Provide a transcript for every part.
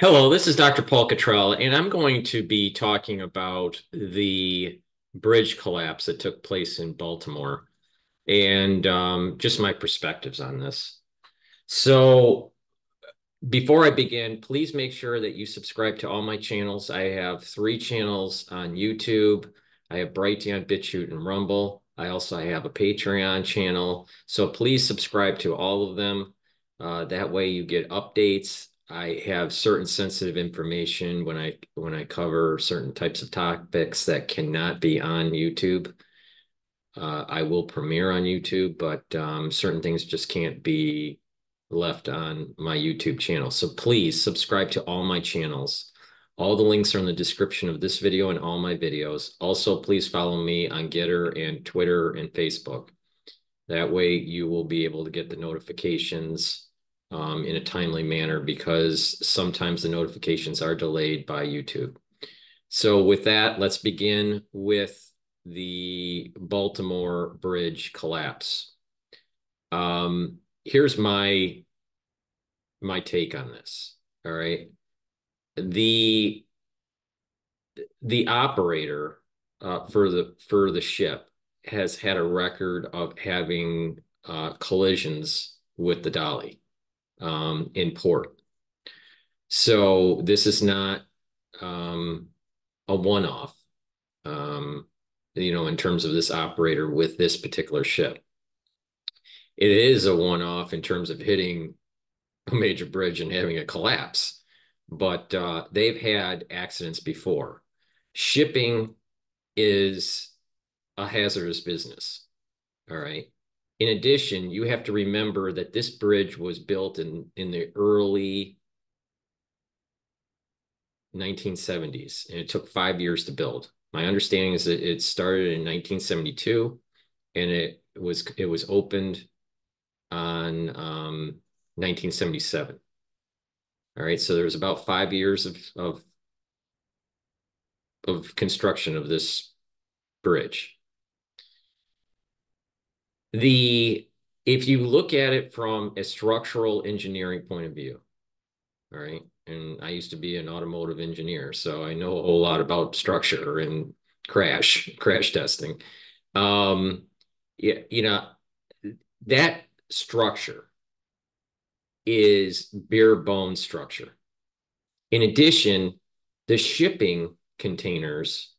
Hello, this is Dr. Paul Cottrell, and I'm going to be talking about the bridge collapse that took place in Baltimore and just my perspectives on this. So, before I begin, please make sure that you subscribe to all my channels. I have three channels on YouTube. I have Brighteon, Bitchute, and Rumble. I also have a Patreon channel. So please subscribe to all of them. That way you get updates. I have certain sensitive information when I cover certain types of topics that cannot be on YouTube. I will premiere on YouTube, but certain things just can't be left on my YouTube channel. So please subscribe to all my channels. All the links are in the description of this video and all my videos. Also, please follow me on GETTR and Twitter and Facebook. That way you will be able to get the notifications in a timely manner because sometimes the notifications are delayed by YouTube. So with that, let's begin with the Baltimore Bridge collapse. Here's my take on this. All right. The the operator for the ship has had a record of having collisions with the Dolly in port. So this is not a one-off, in terms of this operator with this particular ship. It is a one-off in terms of hitting a major bridge and having a collapse, but they've had accidents before. Shipping is a hazardous business. All right. In addition, you have to remember that this bridge was built in the early 1970s, and it took 5 years to build. My understanding is that it started in 1972, and it was opened on 1977. All right, so there was about 5 years of construction of this bridge. If you look at it from a structural engineering point of view, all right, and I used to be an automotive engineer, so I know a whole lot about structure and crash testing. Yeah, that structure is bare bone structure. In addition, the shipping containers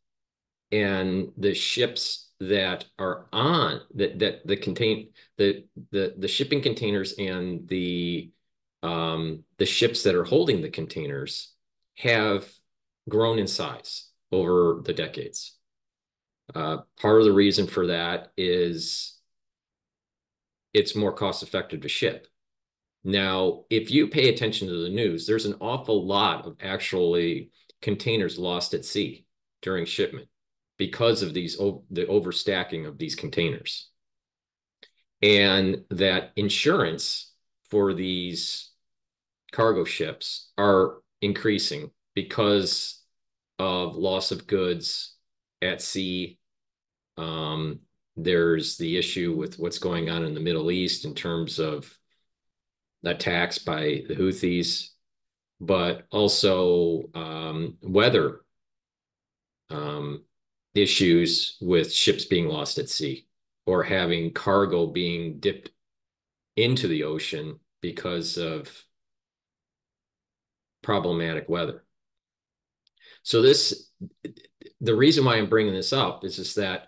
and the ships that are on that contain the shipping containers and the ships that are holding the containers have grown in size over the decades. Part of the reason for that is it's more cost effective to ship. Now, if you pay attention to the news, there's an awful lot of actually containers lost at sea during shipment because of the overstacking of these containers. And that insurance for these cargo ships are increasing because of loss of goods at sea. There's the issue with what's going on in the Middle East in terms of attacks by the Houthis, but also weather issues with ships being lost at sea or having cargo being dipped into the ocean because of problematic weather. So the reason why I'm bringing this up is just that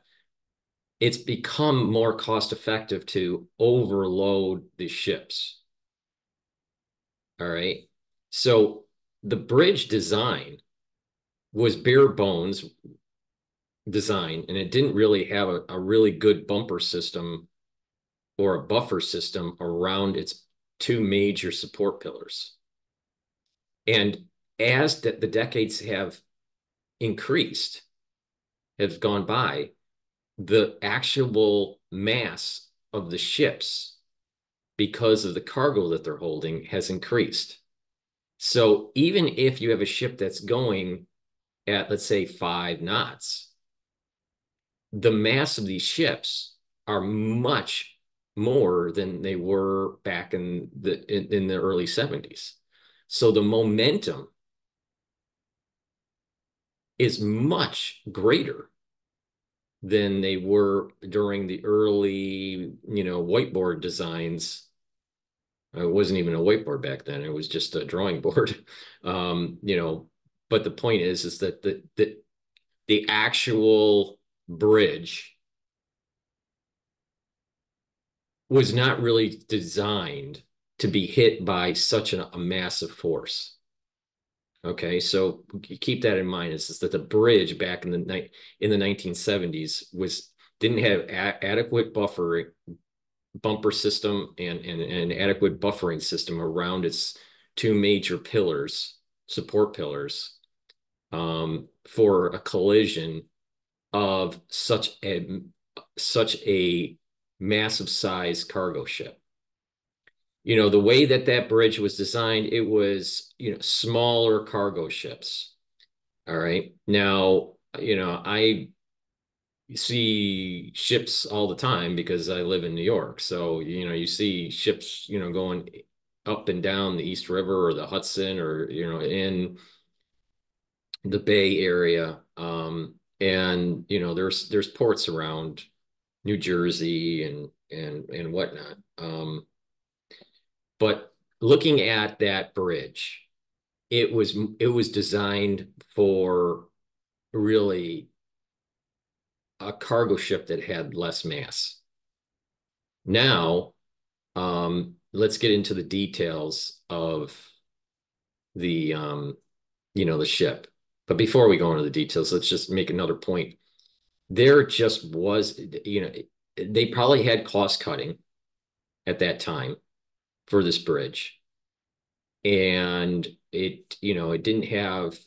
it's become more cost effective to overload the ships. All right. So the bridge design was bare bones design, and it didn't really have a really good bumper system or a buffer system around its two major support pillars. And as the decades have increased, have gone by, the actual mass of the ships, because of the cargo that they're holding, has increased. So even if you have a ship that's going at, let's say, 5 knots, the mass of these ships are much more than they were back in the early 70s. So the momentum is much greater than they were during the early, whiteboard designs. It wasn't even a whiteboard back then. It was just a drawing board. But the point is that the actual bridge was not really designed to be hit by such a massive force. Okay, so keep that in mind. Is that the bridge back in the 1970s didn't have adequate bumper system and adequate buffering system around its two major pillars, support pillars, for a collision of such a massive size cargo ship. The way that bridge was designed, it was, smaller cargo ships. All right. Now, I see ships all the time because I live in New York. So, you see ships, going up and down the East River or the Hudson or, in the Bay Area. And, there's ports around New Jersey and whatnot. But looking at that bridge, it was designed for really a cargo ship that had less mass. Now, let's get into the details of the ship. But before we go into the details, let's just make another point. There just was, they probably had cost cutting at that time for this bridge. And it didn't have,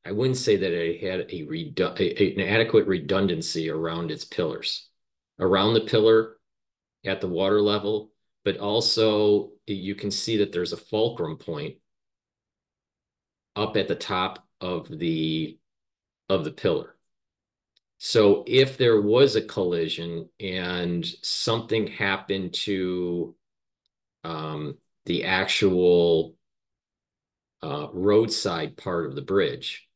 I wouldn't say that it had an adequate redundancy around its pillars, around the pillar at the water level, but also you can see that there's a fulcrum point up at the top of the pillar. So if there was a collision and something happened to the actual roadside part of the bridge,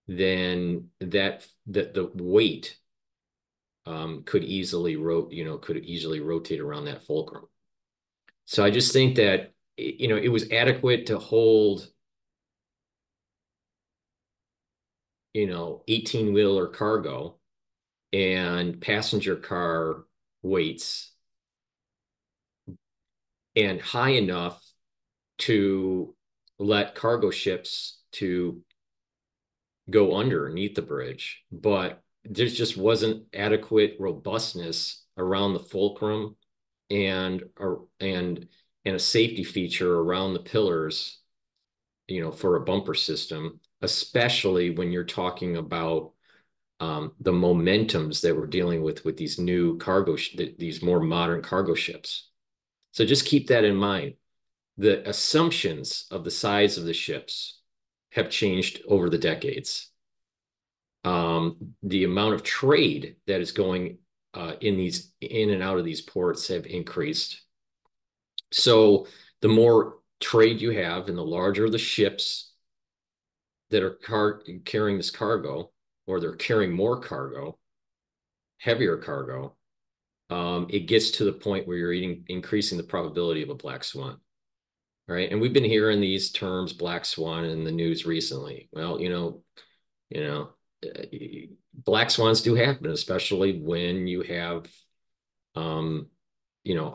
then the weight could easily rotate around that fulcrum. So I just think that it was adequate to hold 18-wheeler cargo and passenger car weights, and high enough to let cargo ships to go underneath the bridge, but there just wasn't adequate robustness around the fulcrum and a safety feature around the pillars, for a bumper system, especially when you're talking about the momentums that we're dealing with these new these more modern cargo ships. So just keep that in mind. The assumptions of the size of the ships have changed over the decades. The amount of trade that is going in and out of these ports have increased. So the more trade you have and the larger the ships that are carrying this cargo, or they're carrying more cargo, heavier cargo, it gets to the point where you're increasing the probability of a black swan. Right. And we've been hearing these terms, black swan, in the news recently. Well, black swans do happen, especially when you have,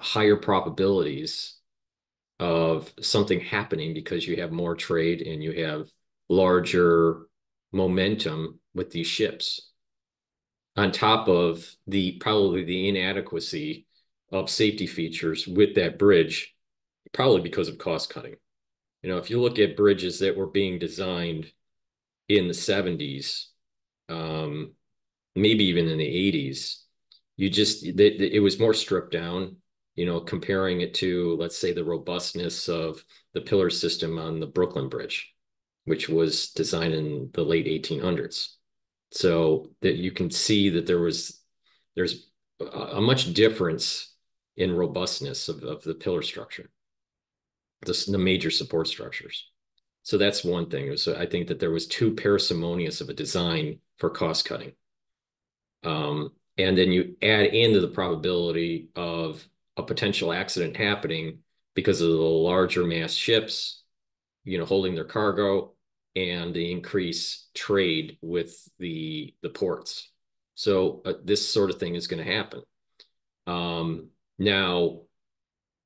higher probabilities of something happening because you have more trade and you have larger momentum with these ships, on top of probably the inadequacy of safety features with that bridge, probably because of cost cutting. If you look at bridges that were being designed in the 70s, maybe even in the 80s, it was more stripped down, comparing it to, let's say, the robustness of the pillar system on the Brooklyn Bridge, which was designed in the late 1800s. So that you can see that there's a much difference in robustness of the pillar structure, the major support structures. So that's one thing. So I think that there was too parsimonious of a design for cost cutting. And then you add into the probability of a potential accident happening because of the larger mass ships, holding their cargo and the increased trade with the ports. So this sort of thing is going to happen. Now,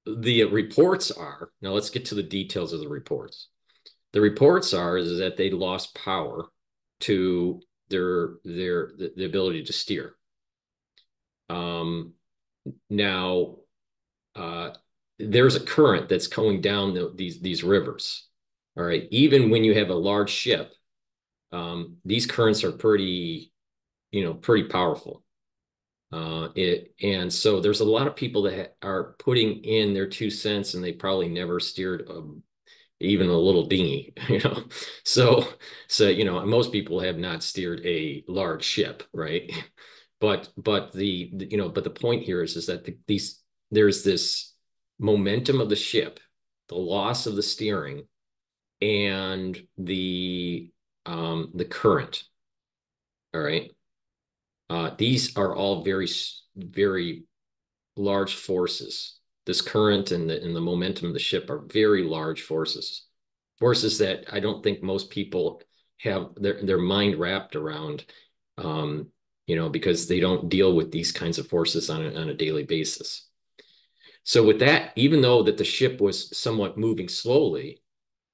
the reports are, now let's get to the details of the reports. The reports are is that they lost power to the ability to steer. Now, there's a current that's going down these rivers. All right. Even when you have a large ship, these currents are pretty powerful. And so there's a lot of people that are putting in their 2 cents, and they probably never steered even a little dinghy. So most people have not steered a large ship, right? But the point here is that there's this momentum of the ship, the loss of the steering, and the current. All right. These are all very, very large forces. This current and the momentum of the ship are very large forces, forces that I don't think most people have their mind wrapped around, because they don't deal with these kinds of forces on a daily basis. So with that, even though that the ship was somewhat moving slowly,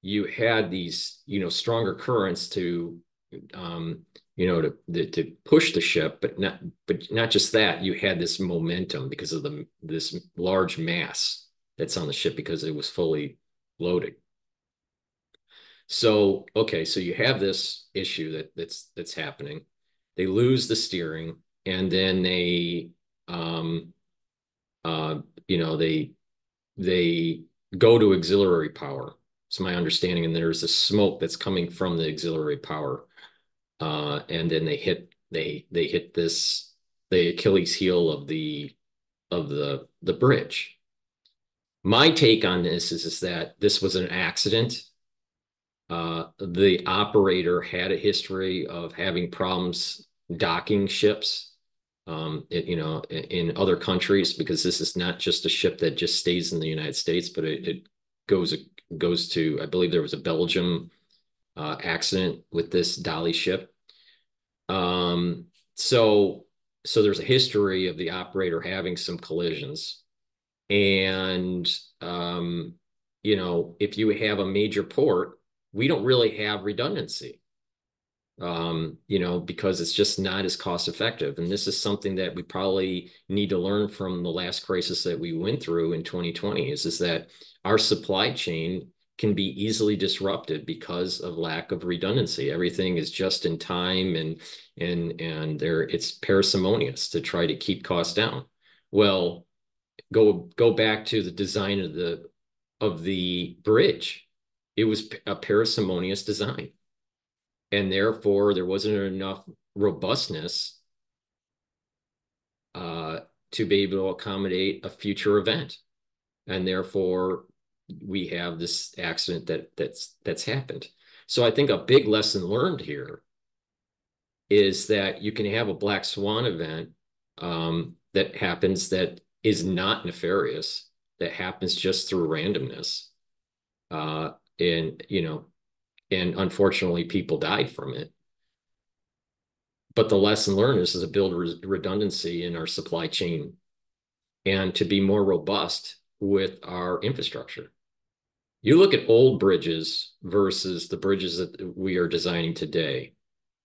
you had these, stronger currents to, to push the ship, but not just that. You had this momentum because of this large mass that's on the ship because it was fully loaded. So okay, so you have this issue that's happening. They lose the steering, and then um, uh, you know, they go to auxiliary power. It's my understanding, and there's a smoke that's coming from the auxiliary power, and then they hit this the Achilles heel of the bridge. My take on this is that this was an accident. The operator had a history of having problems docking ships, in other countries, because this is not just a ship that just stays in the United States, but it goes goes to, I believe there was a Belgium accident with this Dolly ship. Um, so so there's a history of the operator having some collisions. And if you have a major port, we don't really have redundancy, because it's just not as cost effective. And this is something that we probably need to learn from the last crisis that we went through in 2020 is that our supply chain can be easily disrupted because of lack of redundancy. Everything is just in time, and it's parsimonious to try to keep costs down. Well, go back to the design of the bridge. It was a parsimonious design, and therefore there wasn't enough robustness to be able to accommodate a future event, and therefore we have this accident that's happened. So I think a big lesson learned here is that you can have a black swan event that happens that is not nefarious, that happens just through randomness, uh, and and unfortunately people died from it. But the lesson learned is to build redundancy in our supply chain and to be more robust with our infrastructure. You look at old bridges versus the bridges that we are designing today,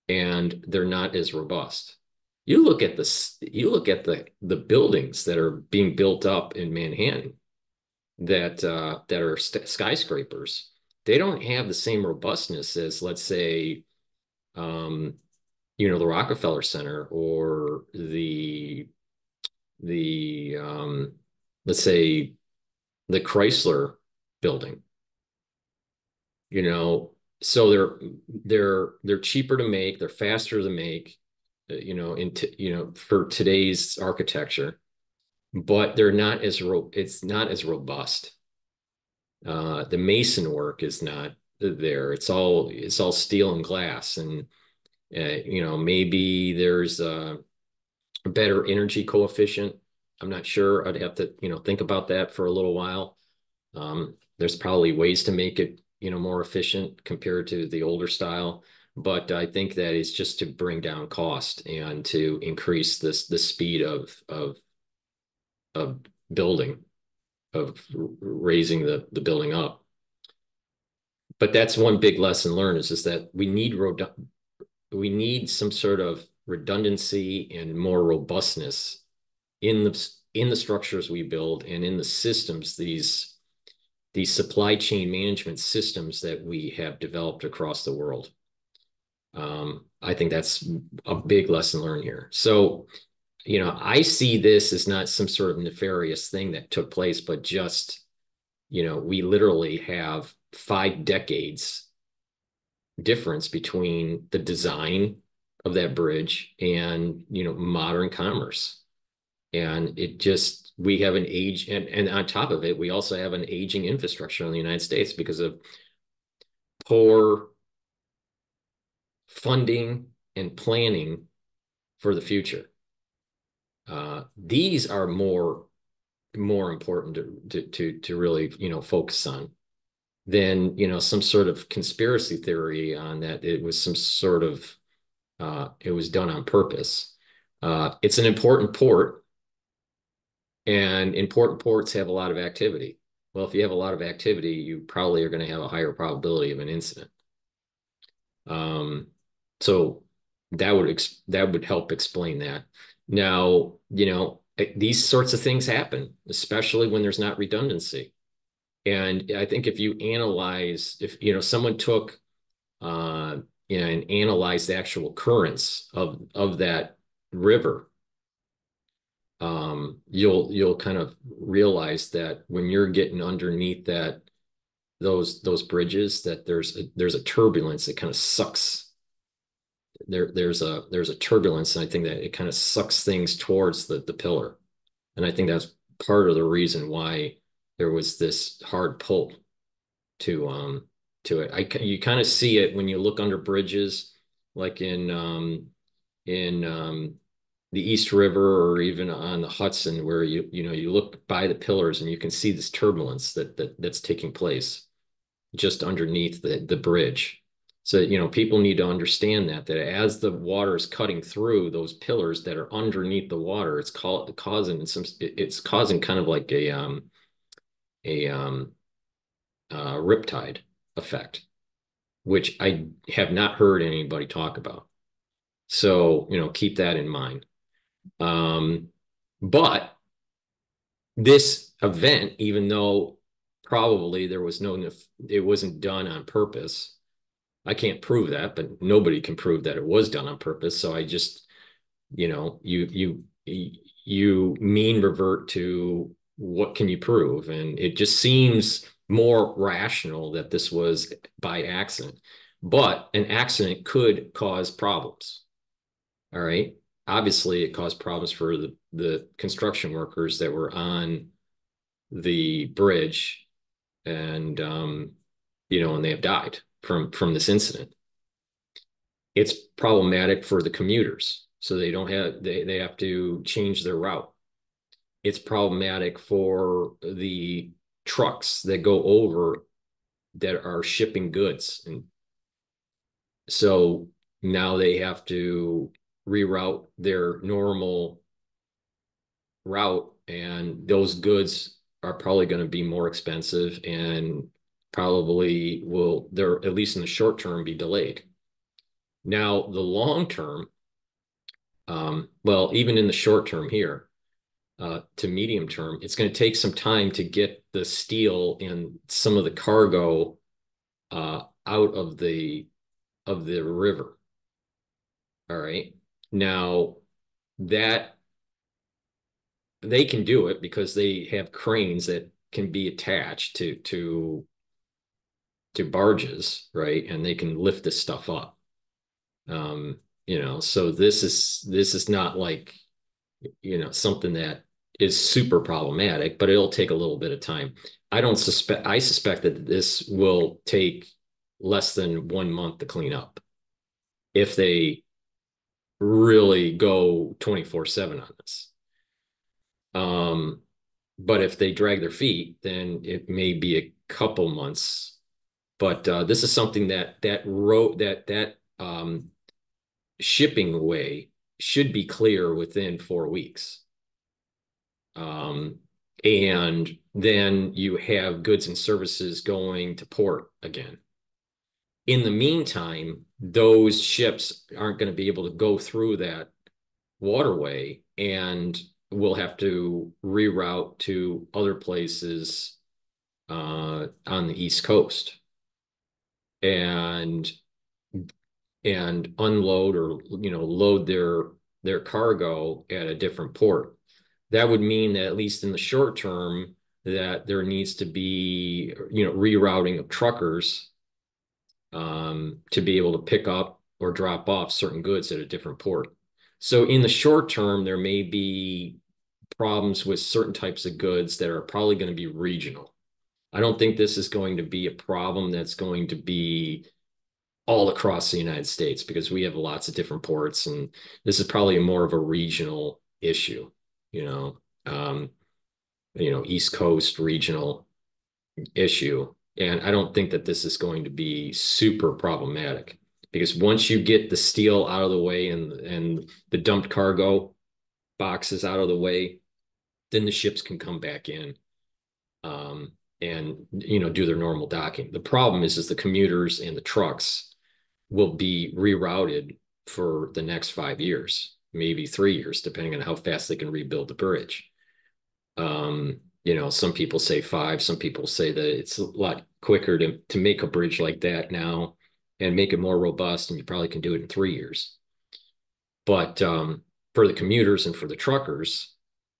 and they're not as robust. You look at the buildings that are being built up in Manhattan that are skyscrapers. They don't have the same robustness as, let's say, um, the Rockefeller Center, or the let's say the Chrysler building. You know, so they're cheaper to make, they're faster to make, for today's architecture, but it's not as robust. The mason work is not there. It's all steel and glass, and maybe there's a better energy coefficient. I'm not sure. I'd have to think about that for a little while. There's probably ways to make it more efficient compared to the older style, but I think that it's just to bring down cost and to increase the speed of building, of raising the building up. But that's one big lesson learned is that we need some sort of redundancy and more robustness in the structures we build and in the systems, these supply chain management systems that we have developed across the world. I think that's a big lesson learned here. So, I see this as not some sort of nefarious thing that took place, but just, we literally have 5 decades difference between the design of that bridge and, modern commerce. And we have an age, and on top of it, we also have an aging infrastructure in the United States because of poor funding and planning for the future. These are more important to really focus on than some sort of conspiracy theory on that it was some sort of it was done on purpose. It's an important port, and important ports have a lot of activity. Well, if you have a lot of activity, you probably are going to have a higher probability of an incident. So that would help explain that. Now, these sorts of things happen, especially when there's not redundancy. And I think if someone took and analyzed the actual currents of that river, you'll kind of realize that when you're getting underneath those bridges, that there's a turbulence that kind of sucks. There's a turbulence, and I think that it kind of sucks things towards the pillar. And I think that's part of the reason why there was this hard pull to it. You kind of see it when you look under bridges, like in the East River or even on the Hudson, where you look by the pillars and you can see this turbulence that's taking place just underneath the bridge. So, people need to understand that as the water is cutting through those pillars that are underneath the water, it's causing kind of like a riptide effect, which I have not heard anybody talk about. So, keep that in mind. But this event, even though probably it wasn't done on purpose. I can't prove that, but nobody can prove that it was done on purpose. So I just, you mean revert to what can you prove? And it just seems more rational that this was by accident. But an accident could cause problems. All right. Obviously, it caused problems for the construction workers that were on the bridge, and and they have died from this incident. It's problematic for the commuters, so they have to change their route. It's problematic for the trucks that go over that are shipping goods, and so now they have to reroute their normal route, and those goods are probably going to be more expensive and probably they're at least in the short term be delayed. Now, the long term, well, even in the short term here, to medium term, it's going to take some time to get the steel and some of the cargo out of the river. All right. Now, that they can do it because they have cranes that can be attached to barges, right? And they can lift this stuff up. So this is not like, something that is super problematic, but it'll take a little bit of time. I suspect that this will take less than 1 month to clean up if they really go 24/7 on this. Um, but if they drag their feet, then it may be a couple months. But this is something that shipping way should be clear within 4 weeks. Um, and then you have goods and services going to port again. In the meantime, those ships aren't going to be able to go through that waterway and will have to reroute to other places on the East Coast and unload or load their cargo at a different port. That would mean that at least in the short term, that there needs to be rerouting of truckers to be able to pick up or drop off certain goods at a different port. So in the short term, there may be problems with certain types of goods that are probably going to be regional. I don't think this is going to be a problem that's going to be all across the United States because we have lots of different ports, and this is probably more of a regional issue, you know, um, East Coast regional issue. And I don't think that this is going to be super problematic because once you get the steel out of the way and the dumped cargo boxes out of the way, then the ships can come back in and do their normal docking. The problem is the commuters and the trucks will be rerouted for the next 5 years, maybe 3 years, depending on how fast they can rebuild the bridge. Some people say 5, some people say that it's a lot quicker to make a bridge like that now and make it more robust, and you probably can do it in 3 years. But for the commuters and for the truckers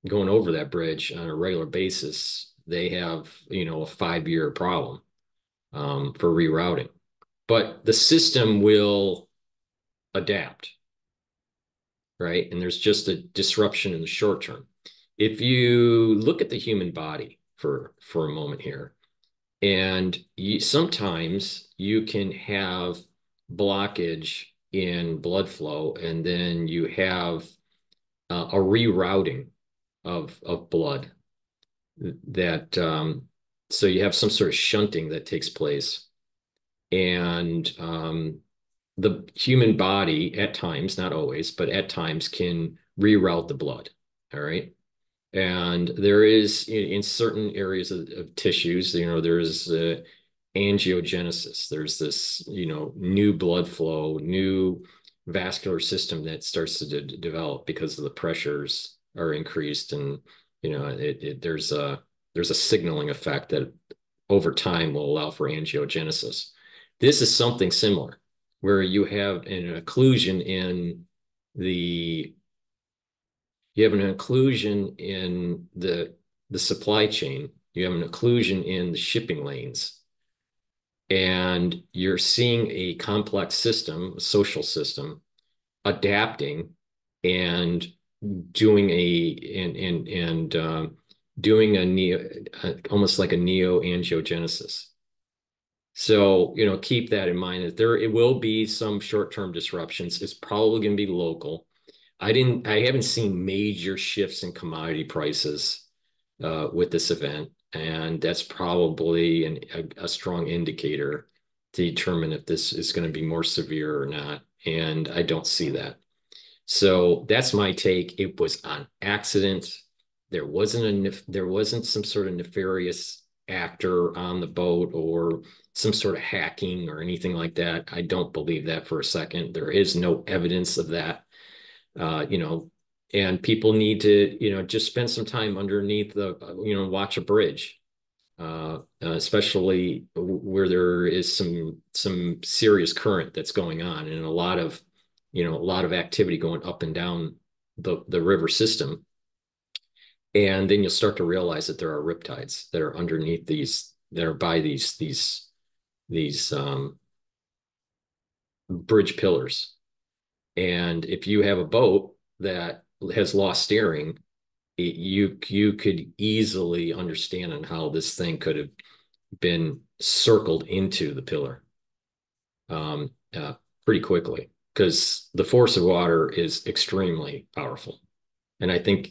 going over that bridge on a regular basis, they have, a 5-year problem for rerouting. But the system will adapt, right? And there's just a disruption in the short term. If you look at the human body for a moment here, and sometimes you can have blockage in blood flow, and then you have a rerouting of blood that so you have some sort of shunting that takes place, and the human body at times, not always, but at times can reroute the blood. All right. And there is in certain areas of tissues, there's angiogenesis. There's this, new blood flow, new vascular system that starts to develop because of the pressures are increased, and there's a signaling effect that over time will allow for angiogenesis. This is something similar, where you have an occlusion in the supply chain. You have an occlusion in the shipping lanes, and you're seeing a complex system, a social system, adapting and doing doing almost like a neo-angiogenesis. So, keep that in mind that it will be some short-term disruptions. It's probably going to be local. I haven't seen major shifts in commodity prices with this event, and that's probably a strong indicator to determine if this is going to be more severe or not. And I don't see that. So that's my take. It was on accident. There wasn't some sort of nefarious actor on the boat or some sort of hacking or anything like that. I don't believe that for a second. There is no evidence of that. And people need to, just spend some time underneath watch a bridge, especially where there is some serious current that's going on and a lot of activity going up and down the river system. And then you'll start to realize that there are riptides that are underneath that are by these bridge pillars. And if you have a boat that has lost steering, you could easily understand on how this thing could have been circled into the pillar. um, uh, pretty quickly because the force of water is extremely powerful. And I think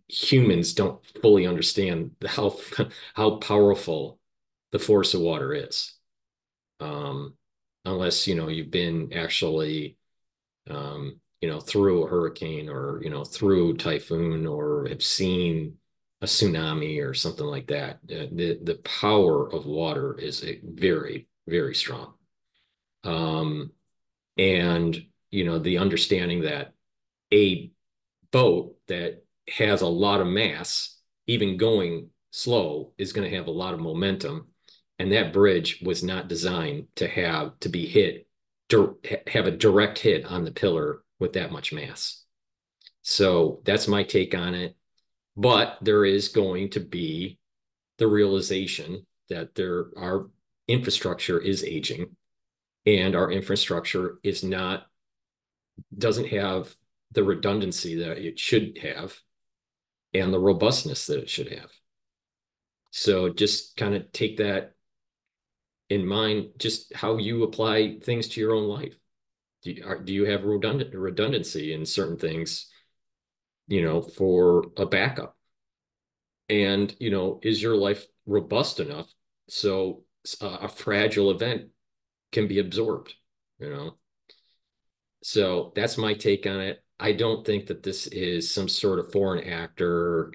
humans don't fully understand how powerful the force of water is, um, unless you've been actually through a hurricane or through typhoon or have seen a tsunami or something like that. The power of water is very, very strong. Um, and the understanding that a boat that has a lot of mass, even going slow, is going to have a lot of momentum. And that bridge was not designed to be hit, have a direct hit on the pillar with that much mass. So that's my take on it. But there is going to be the realization that our infrastructure is aging and our infrastructure doesn't have the redundancy that it should have and the robustness that it should have. So just kind of take that in mind, just how you apply things to your own life. Do you have redundancy in certain things, for a backup? And, is your life robust enough so a fragile event can be absorbed, you know? So that's my take on it. I don't think that this is some sort of foreign actor,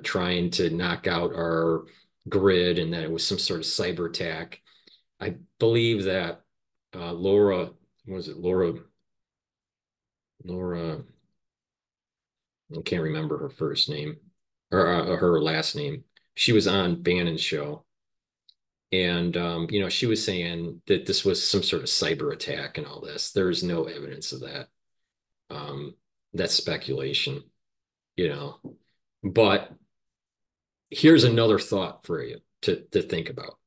trying to knock out our grid and that it was some sort of cyber attack. I believe that Laura, was it Laura? Laura, I can't remember her first name or her last name. She was on Bannon's show. And, she was saying that this was some sort of cyber attack and all this. There's no evidence of that. Um, that's speculation, you know. But here's another thought for you to think about.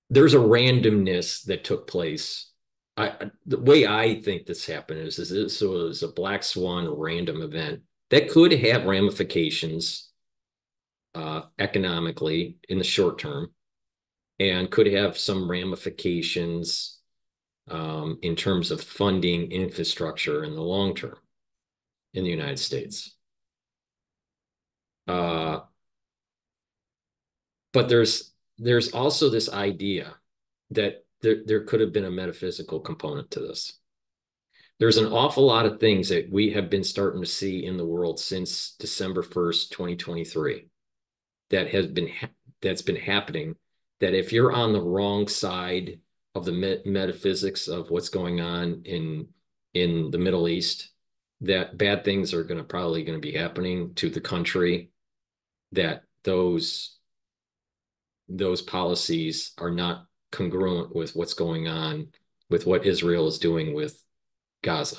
There's a randomness that took place. The way I think this happened is this was a black swan random event that could have ramifications economically in the short term and could have some ramifications in terms of funding infrastructure in the long term in the United States. Uh, but there's also this idea that there could have been a metaphysical component to this. There's an awful lot of things that we have been starting to see in the world since December 1st, 2023, that's been happening. That if you're on the wrong side of the metaphysics of what's going on in the Middle East, that bad things are probably going to be happening to the country. That those policies are not congruent with what's going on with what Israel is doing with Gaza.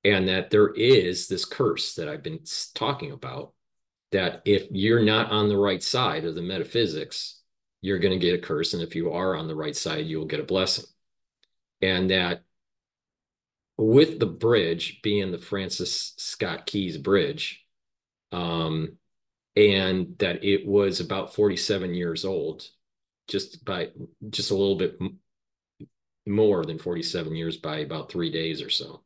And that there is this curse that I've been talking about, that if you're not on the right side of the metaphysics, you're going to get a curse. And if you are on the right side, you'll get a blessing. And that with the bridge being the Francis Scott Key's bridge, and that it was about 47 years old, just a little bit more than 47 years by about 3 days or so.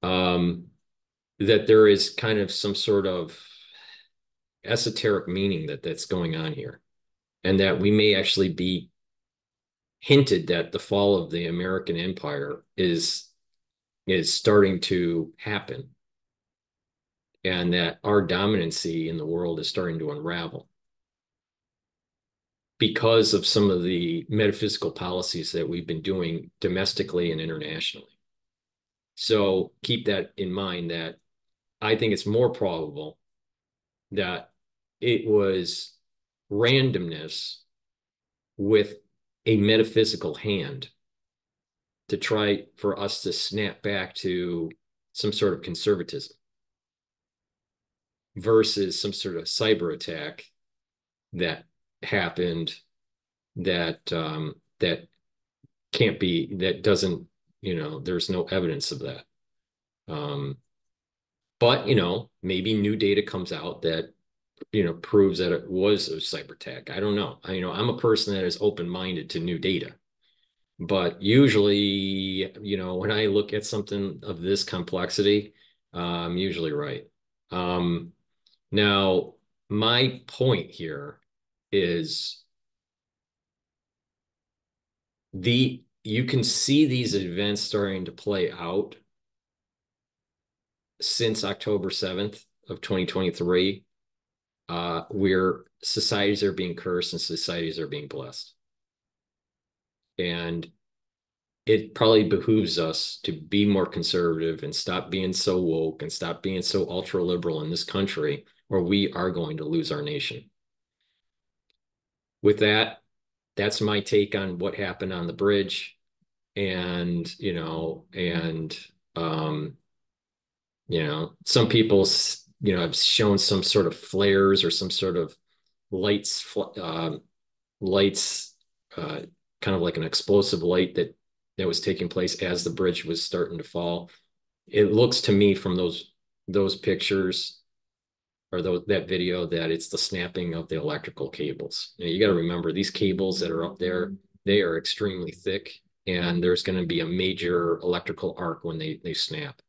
That there is kind of some sort of esoteric meaning that's going on here, and that we may actually be hinted that the fall of the American empire is starting to happen, and that our dominancy in the world is starting to unravel because of some of the metaphysical policies that we've been doing domestically and internationally. So keep that in mind, that I think it's more probable that it was randomness with a metaphysical hand to try for us to snap back to some sort of conservatism versus some sort of cyber attack that happened that can't be, that doesn't, there's no evidence of that. But maybe new data comes out that proves that it was a cyber attack. I don't know. I'm a person that is open-minded to new data. But usually, when I look at something of this complexity, I'm usually right. Um, Now, my point here is you can see these events starting to play out since October 7th of 2023, where societies are being cursed and societies are being blessed. And it probably behooves us to be more conservative and stop being so woke and stop being so ultra liberal in this country, or we are going to lose our nation. With that, that's my take on what happened on the bridge. And, um, some people, have shown some sort of flares or some sort of lights, lights, uh, kind of like an explosive light that was taking place as the bridge was starting to fall. It looks to me from those pictures or that video that it's the snapping of the electrical cables. You got to remember these cables that are up there, they are extremely thick, and there's going to be a major electrical arc when they snap.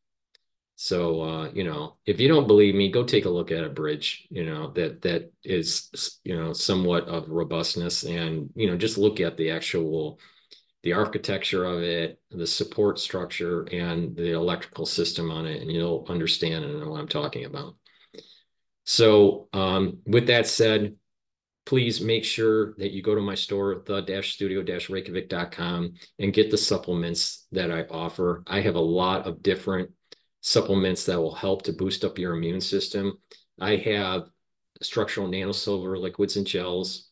So, if you don't believe me, go take a look at a bridge, that is, somewhat of robustness, and, just look at the architecture of it, the support structure, and the electrical system on it, and you'll understand and know what I'm talking about. So, with that said, please make sure that you go to my store, the-studio-reykjavik.com, and get the supplements that I offer. I have a lot of different supplements that will help to boost up your immune system. I have structural nanosilver liquids and gels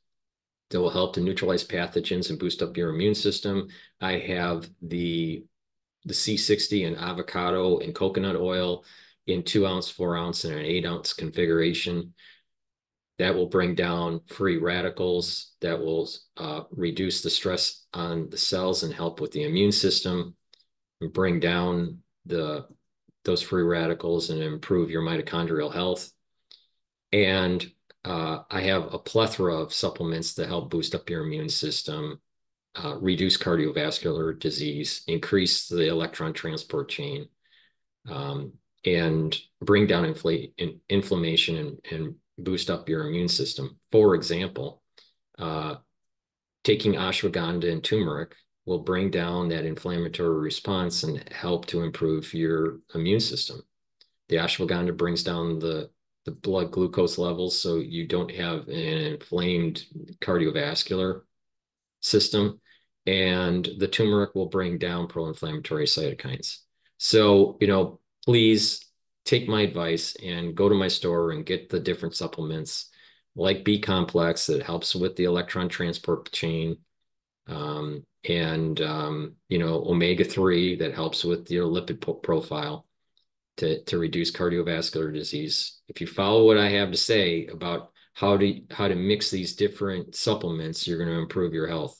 that will help to neutralize pathogens and boost up your immune system. I have the C60 and avocado and coconut oil in 2-ounce, 4-ounce, and an 8-ounce configuration. That will bring down free radicals, that will reduce the stress on the cells and help with the immune system, and bring down those free radicals and improve your mitochondrial health. And I have a plethora of supplements that help boost up your immune system, reduce cardiovascular disease, increase the electron transport chain, and bring down inflammation and boost up your immune system. For example, taking ashwagandha and turmeric will bring down that inflammatory response and help to improve your immune system. The ashwagandha brings down the blood glucose levels so you don't have an inflamed cardiovascular system. And the turmeric will bring down pro-inflammatory cytokines. So, please take my advice and go to my store and get the different supplements like B complex that helps with the electron transport chain, and omega-3 that helps with your lipid profile to reduce cardiovascular disease. If you follow what I have to say about how to mix these different supplements, you're going to improve your health.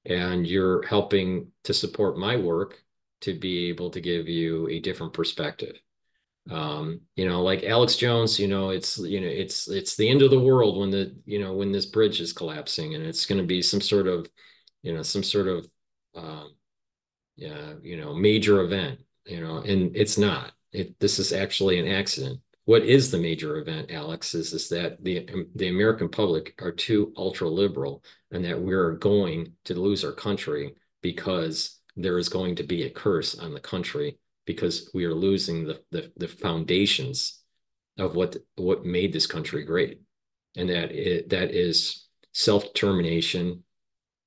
And you're helping to support my work to be able to give you a different perspective. Like Alex Jones, it's the end of the world when this bridge is collapsing, and it's going to be some sort of um, major event, and it's not. This is actually an accident. What is the major event, Alex, is that the American public are too ultra liberal, and that we're going to lose our country because there is going to be a curse on the country because we are losing the foundations of what made this country great, and that is self-determination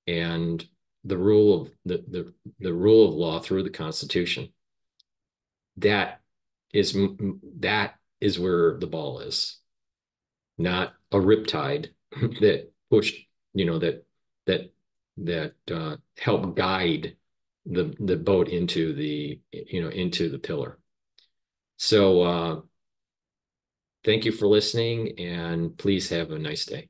and the rule of the rule of law through the Constitution. That is where the ball is, not a riptide that pushed, that helped guide the boat into the pillar. So thank you for listening, and please have a nice day.